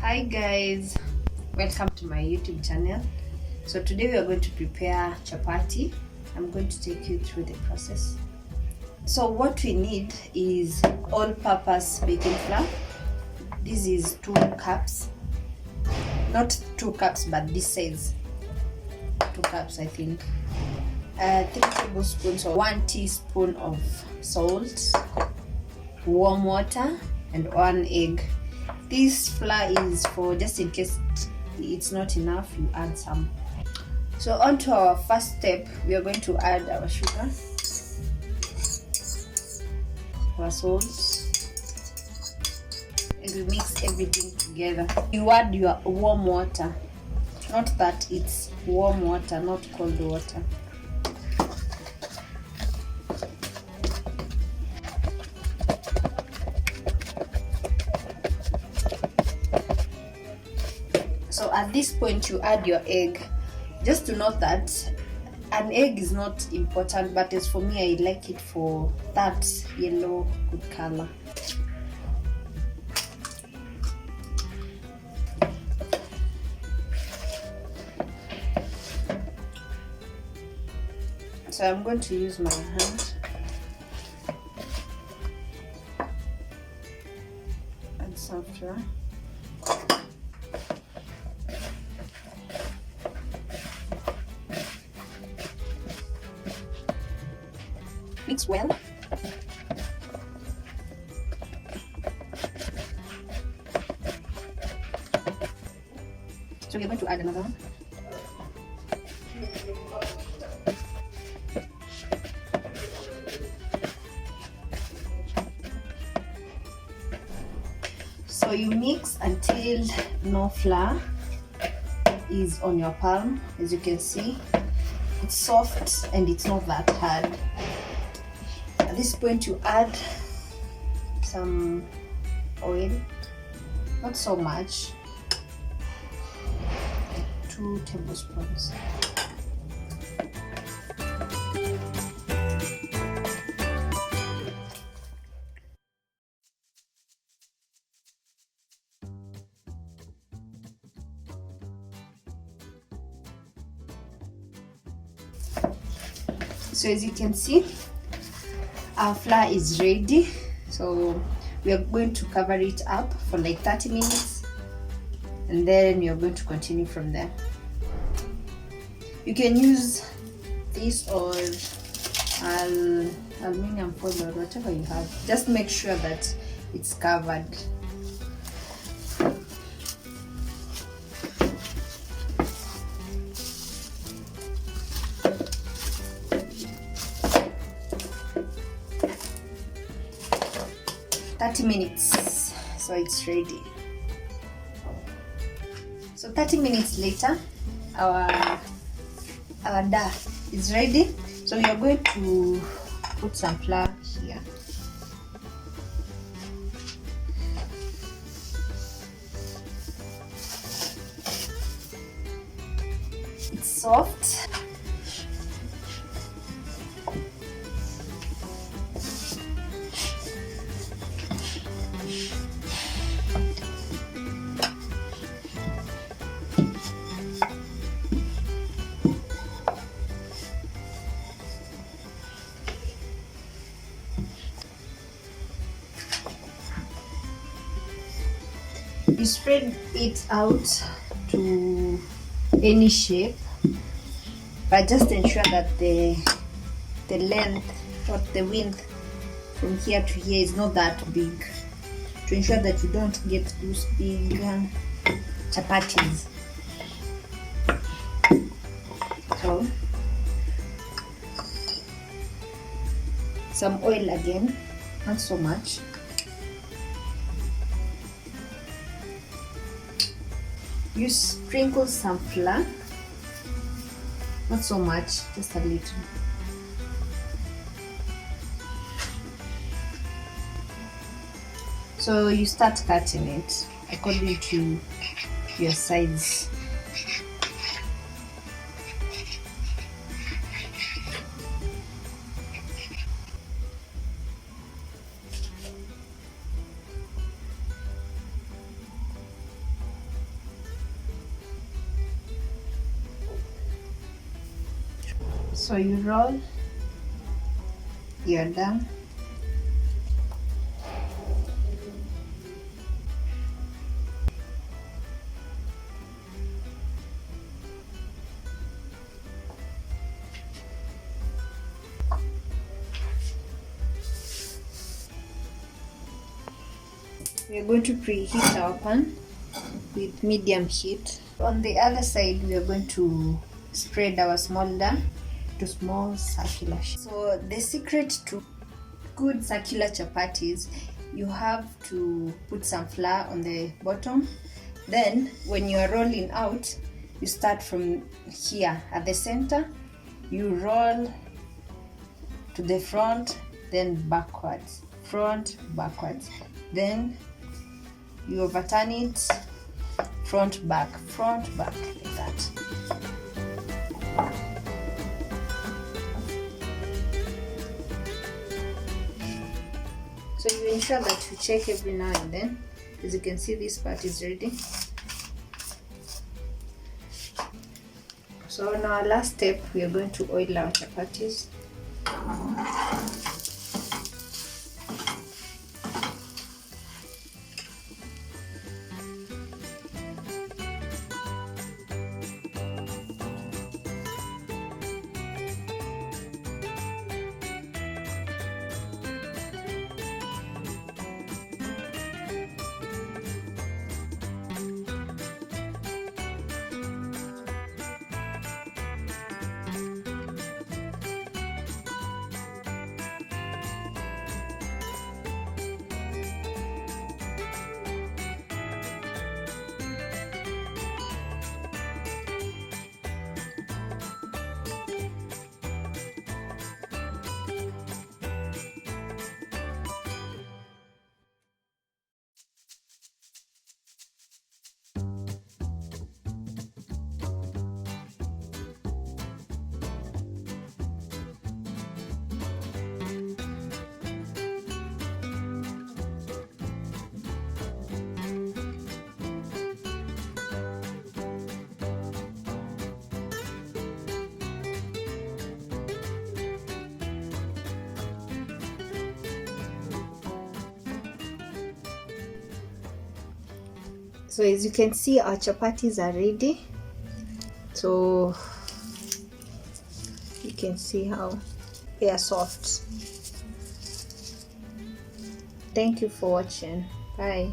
Hi guys, welcome to my YouTube channel. So today we are going to prepare chapati. I'm going to take you through the process. So what we need is all-purpose baking flour. This is 2 cups, not 2 cups but this size, 2 cups I think. 3 tablespoons or 1 teaspoon of salt, warm water and 1 egg. This flour is for just in case it's not enough, you add some. So on to our first step, we are going to add our sugar, our salt, and we mix everything together. You add your warm water, not that it's warm water, not cold water. So at this point you add your egg. Just to note that an egg is not important, but as for me, I like it for that yellow good color. So I'm going to use my hand. Add some flour. Mix well. So we're going to add another one. So you mix until no flour is on your palm. As you can see, it's soft and it's not that hard. At this point you add some oil, not so much, 2 tablespoons. So as you can see, our flour is ready. So we are going to cover it up for like 30 minutes and then we are going to continue from there. You can use this or aluminum foil or whatever you have. Just make sure that it's covered. Minutes, so it's ready. So 30 minutes later, our dough is ready. So we are going to put some flour here. It's soft. You spread it out to any shape, but just ensure that the length or the width from here to here is not that big, to ensure that you don't get those big chapatis. So some oil again, not so much. You sprinkle some flour, not so much, just a little. So you start cutting it according to your size. So you roll, you're done. We are going to preheat our pan with medium heat. On the other side, we are going to spread our small dough to small circular shapes. So the secret to good circular chapatis, you have to put some flour on the bottom. Then when you are rolling out, you start from here at the center, you roll to the front, then backwards, front, backwards. Then you overturn it, front, back, like that. So you ensure that you check every now and then. As you can see, this part is ready. So on our last step, we are going to oil our chapatis. So as you can see, our chapatis are ready. So you can see how they are soft. Thank you for watching. Bye.